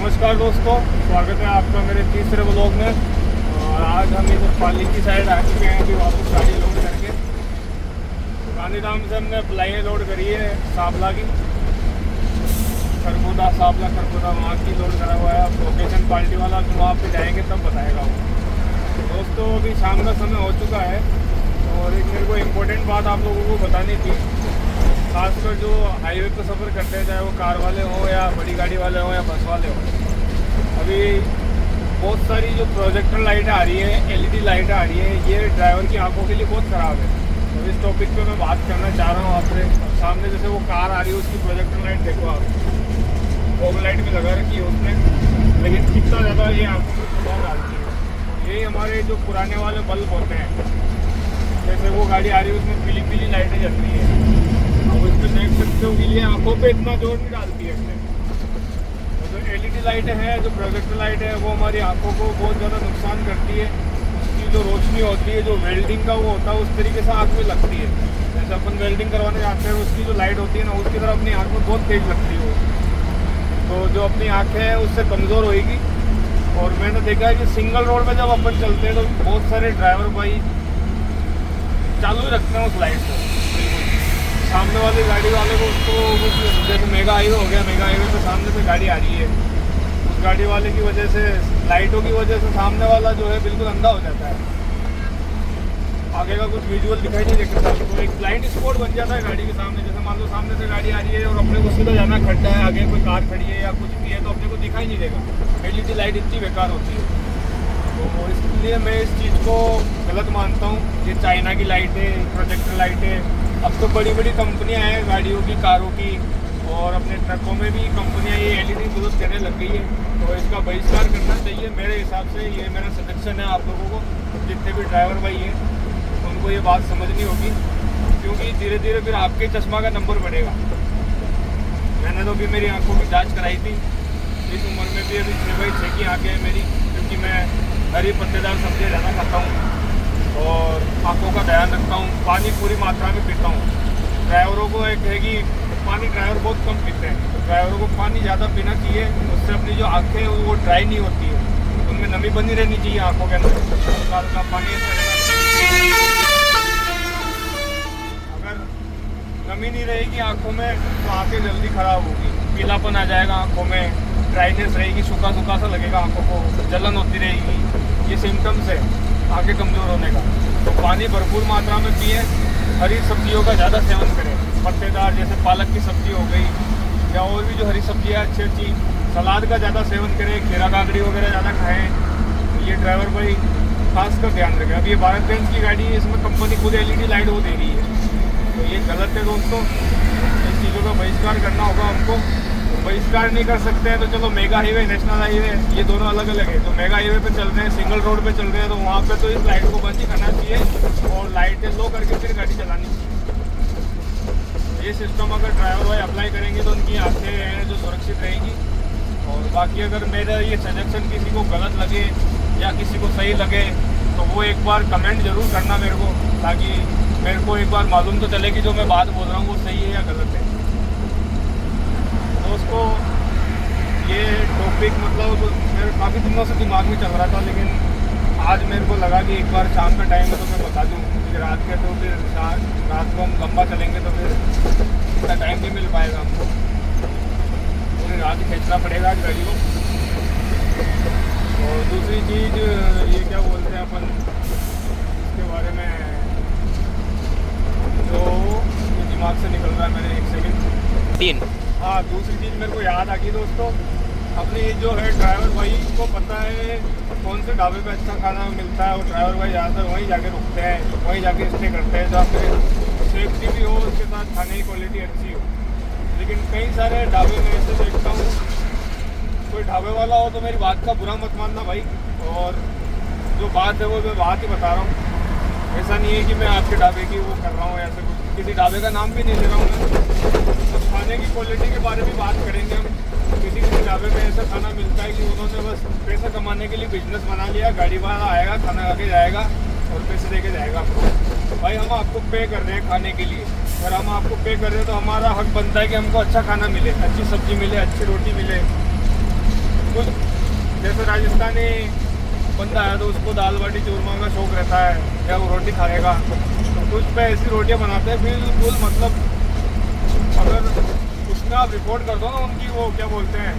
नमस्कार दोस्तों, स्वागत है आपका मेरे तीसरे व्लॉग में। और आज हम इधर पाली की साइड आ चुके हैं अभी वापस गाड़ी लोड करके। गांधीधाम से हमने प्लाइयाँ लोड करी है सावला की, खरबूदा सावला खरबूदा वहाँ की लोड करा हुआ है। अब लोकेशन पार्टी वाला तो वहाँ पे जाएंगे तब बताएगा वो। दोस्तों अभी शाम का समय हो चुका है और एक मेरे को इम्पोर्टेंट बात आप लोगों को बतानी थी। खासकर जो हाईवे पर सफ़र करते हैं, चाहे वो कार वाले हों या बड़ी गाड़ी वाले हों या बस वाले हों, अभी बहुत सारी जो प्रोजेक्टर लाइटें आ रही हैं, एलईडी लाइटें आ रही हैं, ये ड्राइवर की आंखों के लिए बहुत ख़राब है। तो इस टॉपिक पे मैं बात करना चाह रहा हूँ आपसे। सामने जैसे वो कार आ रही है, उसकी प्रोजेक्टर लाइट देखो आप, फॉग लाइट भी लगा रखी है उसने, लेकिन कितना ज़्यादा ये आंखों में प्रभाव डालती है। यही हमारे जो पुराने वाले बल्ब होते हैं, जैसे वो गाड़ी आ रही है उसमें पीली पीली लाइटें जल रही है, अब उसमें देख सकते हो कि ये आंखों पे इतना जोर नहीं डालती है इसमें। तो जो एलईडी लाइटें हैं, जो प्रोजेक्टर लाइट है, वो हमारी आंखों को बहुत ज़्यादा नुकसान करती है। उसकी जो रोशनी होती है, जो वेल्डिंग का वो होता है, उस तरीके से आँख में लगती है। जैसे अपन वेल्डिंग करवाने जाते हैं, उसकी जो लाइट होती है ना, उसकी तरफ अपनी आँख में बहुत तेज़ लगती है वो। तो जो अपनी आँखें हैं उससे कमज़ोर होएगी। और मैंने देखा है कि सिंगल रोड पर जब अपन चलते हैं तो बहुत सारे ड्राइवर भाई चालू ही रखते हैं उस लाइट को। सामने वाली गाड़ी वाले को उसको जैसे मेगा हाईवे हो गया, मेगा हाईवे पे सामने से गाड़ी आ रही है, उस गाड़ी वाले की वजह से, लाइटों की वजह से सामने वाला जो है बिल्कुल अंधा हो जाता है, आगे का कुछ विजुअल दिखाई नहीं देता। तो एक ब्लाइंड स्पॉट बन जाता है गाड़ी के सामने। जैसे मान लो सामने से गाड़ी आ रही है और अपने को सीधा जाना, खड्डा है, आगे कोई कार खड़ी है या कुछ भी है, तो अपने को दिखाई नहीं देगा। एलईडी लाइट इतनी बेकार होती है। तो इसलिए मैं इस चीज़ को गलत मानता हूँ। ये चाइना की लाइटें, प्रोजेक्टर लाइटें, अब तो बड़ी बड़ी कंपनियां हैं गाड़ियों की, कारों की, और अपने ट्रकों में भी कंपनियां ये एलईडी बल्ब देने लग गई है। तो इसका बहिष्कार करना चाहिए मेरे हिसाब से। ये मेरा सजेशन है आप लोगों को, जितने भी ड्राइवर भाई हैं उनको ये बात समझनी होगी, क्योंकि धीरे धीरे फिर आपके चश्मा का नंबर बढ़ेगा। मैंने तो अभी मेरी आंखों की जाँच कराई थी, इस उम्र में भी अभी 6/6 की आँखें हैं मेरी, क्योंकि मैं हरी पत्तेदार सब्जियाँ ज़्यादा खाता हूँ और आँखों का ध्यान रखता हूँ। पानी पूरी मात्रा में पीता हूँ। ड्राइवरों को एक है कि पानी ड्राइवर बहुत कम पीते हैं, तो ड्राइवरों को पानी ज़्यादा पीना चाहिए। उससे अपनी जो आँखें हैं वो ड्राई नहीं होती है, उनमें नमी बनी रहनी चाहिए आँखों के अंदर। हल्का हल्का पानी ऐसा रहना, अगर नमी नहीं रहेगी आँखों में तो आँखें जल्दी ख़राब होगी, पीलापन आ जाएगा आँखों में, ड्राइनेस रहेगी, सूखा सूखा सा लगेगा आँखों को, जलन होती रहेगी। ये सिम्टम्स है आँखें कमज़ोर होने का। तो पानी भरपूर मात्रा में पिए, हरी सब्जियों का ज़्यादा सेवन करें, पत्तेदार जैसे पालक की सब्ज़ी हो गई, या और भी जो हरी सब्जियाँ अच्छी अच्छी, सलाद का ज़्यादा सेवन करें, खीरा काकड़ी वगैरह ज़्यादा खाएँ। ये ड्राइवर भाई खास कर ध्यान रखें। अब ये भारत बेंज की गाड़ी है, इसमें कंपनी खुद एलईडी लाइट वो दे रही है, तो ये गलत है दोस्तों। इन चीज़ों का बहिष्कार करना होगा हमको। बहिष्कार नहीं कर सकते हैं तो चलो मेगा हाईवे, नेशनल हाईवे, ये दोनों अलग अलग है। तो मेगा हाईवे पे चल रहे हैं, सिंगल रोड पे चल रहे हैं, तो वहाँ पे तो इस लाइट को बंद ही करना चाहिए और लाइटें लो करके फिर गाड़ी चलानी चाहिए। ये सिस्टम अगर ड्राइवर भाई अप्लाई करेंगे तो उनकी आँखें हैं जो सुरक्षित रहेंगी। और बाकी अगर मेरा ये सजेशन किसी को गलत लगे या किसी को सही लगे तो वो एक बार कमेंट ज़रूर करना मेरे को, ताकि मेरे को एक बार मालूम तो चले कि जो मैं बात बोल रहा हूँ वो सही है या गलत है। दोस्तों ये टॉपिक मतलब मेरे काफ़ी दिनों से दिमाग में चल रहा था, लेकिन आज मेरे को लगा कि एक बार शाम का टाइम है तो मैं बता दूँ, क्योंकि रात के तो फिर रात को हम लंबा चलेंगे तो फिर इतना टाइम नहीं मिल पाएगा हमको, पूरी रात खींचना पड़ेगा आज गाड़ी को। और दूसरी चीज़ ये क्या बोलते हैं अपन इसके बारे में, जो दिमाग से निकल रहा है मेरे, 1 सेकेंड। हाँ, दूसरी चीज़ मेरे को याद आ गई दोस्तों, अपनी जो है ड्राइवर भाई को पता है कौन से ढाबे पे अच्छा खाना मिलता है, और ड्राइवर भाई ज़्यादातर वहीं जाके रुकते हैं, वहीं जाके स्टे करते हैं, जहाँ पे सेफ्टी भी हो, उसके साथ खाने की क्वालिटी अच्छी हो। लेकिन कई सारे ढाबे में ऐसे देखता हूँ, कोई ढाबे वाला हो तो मेरी बात का बुरा मत मानना भाई, और जो बात है वो मैं बात ही बता रहा हूँ। ऐसा नहीं है कि मैं आपके ढाबे की वो कर रहा हूँ, ऐसे किसी ढाबे का नाम भी नहीं ले रहा हूँ मैं। तो खाने की क्वालिटी के बारे में बात करेंगे हम। किसी ढाबे में ऐसा खाना मिलता है कि उन्होंने बस पैसा कमाने के लिए बिजनेस बना लिया, गाड़ी वाला आएगा, खाना खा के जाएगा और पैसे दे के जाएगा आपको। भाई हम आपको पे कर रहे हैं खाने के लिए, अगर हम आपको पे कर रहे हैं तो हमारा हक बनता है कि हमको अच्छा खाना मिले, अच्छी सब्जी मिले, अच्छी रोटी मिले। कुछ राजस्थानी बंदा है तो उसको दाल बाटी चूरमा का शौक रहता है या वो रोटी खाएगा, तो उस पर ऐसी रोटियाँ बनाते हैं बिल्कुल, मतलब अगर उसमें आप रिपोर्ट कर दो ना उनकी, वो क्या बोलते हैं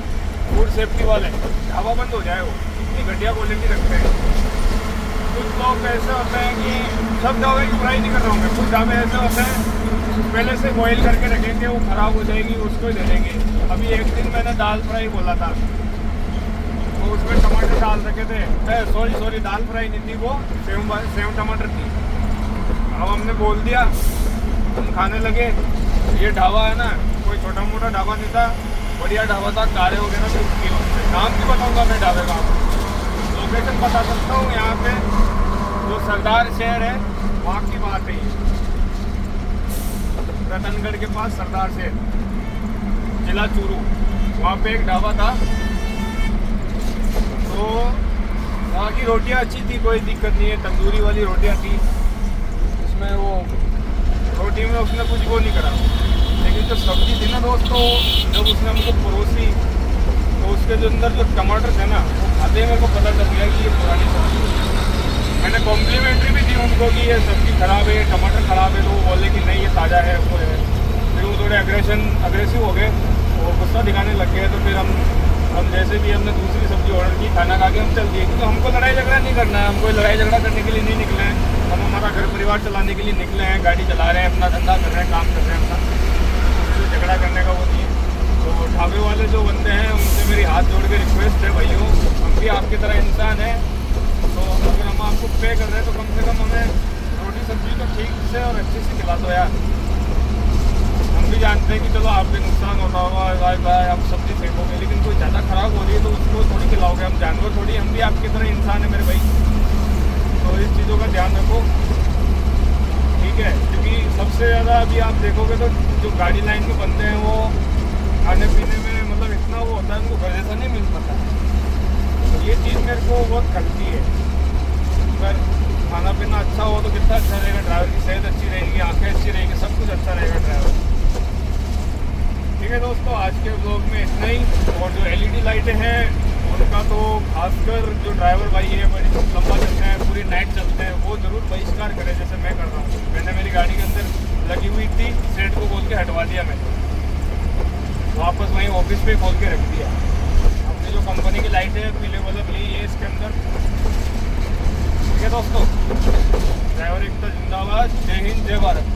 फूड सेफ्टी वाले, ढाबा बंद हो जाए। वो इतनी घटिया क्वालिटी रखते हैं। कुछ लोग ऐसे होते हैं कि सब ढाबे की बुराई नहीं कर रहा हूँ मैं, कुछ ढाबे ऐसे होते हैं पहले से बॉईल करके रखेंगे, वो ख़राब हो जाएगी उसको ही दे देंगे। अभी एक दिन मैंने दाल फ्राई बोला था, तो उसमें टमाटर डाल रखे थे, सॉरी दाल फ्राई नहीं थी, वो सेव टमाटर थी। अब हमने बोल दिया, हम खाने लगे। ये ढाबा है ना, कोई छोटा मोटा ढाबा नहीं था, बढ़िया ढाबा था, कारे वगैरह से उसकी। नाम नहीं बताऊँगा मैं ढाबे का, लोकेशन बता सकता हूँ। यहाँ पे जो सरदार शहर है वहाँ की बात है, रतनगढ़ के पास सरदार शहर, जिला चूरू, वहाँ पे एक ढाबा था। तो वहाँ की रोटियाँ अच्छी थी, कोई दिक्कत नहीं है, तंदूरी वाली रोटियाँ थी। उसमें वो रोटी में उसने कुछ वो नहीं करा, लेकिन जो सब्ज़ी थी ना दोस्तों, जब उसने हमको परोसी तो उसके जो अंदर जो टमाटर थे ना, वो खाते ही मेरे को पता चल गया कि ये पुरानी सब्ज़ी है। मैंने कॉम्प्लीमेंट्री भी दी उनको कि ये सब्ज़ी ख़राब है, टमाटर ख़राब है, तो वो बोले कि नहीं ये ताज़ा है, वो है। फिर वो थोड़े अग्रेसिव हो गए, वो गुस्सा दिखाने लग गए। तो फिर हम जैसे भी हमने दूसरी सब्ज़ी ऑर्डर की, खाना खा के हम चल दिए, क्योंकि हमको लड़ाई झगड़ा नहीं करना है, हमको लड़ाई झगड़ा करने के लिए नहीं निकले हैं। हम हमारा घर परिवार चलाने के लिए निकले हैं, गाड़ी चला रहे हैं, अपना धंधा कर रहे हैं, काम कर रहे हैं अपना, तो झगड़ा करने का वो नहीं है। तो ढाबे वाले जो बंदे हैं उनसे मेरी हाथ जोड़ के रिक्वेस्ट है, भाइयों हम भी आपकी तरह इंसान हैं, तो अगर हम आपको पे कर रहे हैं तो कम से कम हमें रोटी सब्जी तो ठीक से और अच्छे से खिला दो यार। हम भी जानते हैं कि चलो आप भी नुकसान होता होगा, भाई आप सब्जी फेंकोगे, लेकिन कोई ज़्यादा ख़राब हो रही है तो उसको थोड़ी खिलाओगे, हम जानवर थोड़ी, हम भी आपकी तरह इंसान है मेरे भाई। तो इस चीज़ों का ध्यान रखो, ठीक है। क्योंकि सबसे ज़्यादा अभी आप देखोगे तो जो गाड़ी लाइन में बनते हैं वो खाने पीने में मतलब इतना वो होता है, उनको घर जैसा नहीं मिल पाता। तो ये चीज़ मेरे को बहुत खलती है। अगर खाना पीना अच्छा हो तो कितना अच्छा रहेगा, ड्राइवर की सेहत अच्छी रहेगी, आंखें अच्छी रहेगी, सब कुछ अच्छा रहेगा ड्राइवर। ठीक है दोस्तों, आज के ब्लॉग में इतना ही। और जो LED लाइटें हैं उनका तो खासकर जो ड्राइवर भाई है बड़ी लंबा चलते हैं, पूरी नाइट चलते हैं, वो ज़रूर बहिष्कार करें, जैसे मैं कर रहा हूँ। मैंने मेरी गाड़ी के अंदर लगी हुई थी, सेट को बोल के हटवा दिया, मैंने वापस वहीं ऑफिस पे खोल के रख दिया। अपनी जो कंपनी की लाइट है पीले बल्ब यही है इसके अंदर। ठीक है दोस्तों, ड्राइवर एकता जिंदाबाद, जय हिंद जय भारत।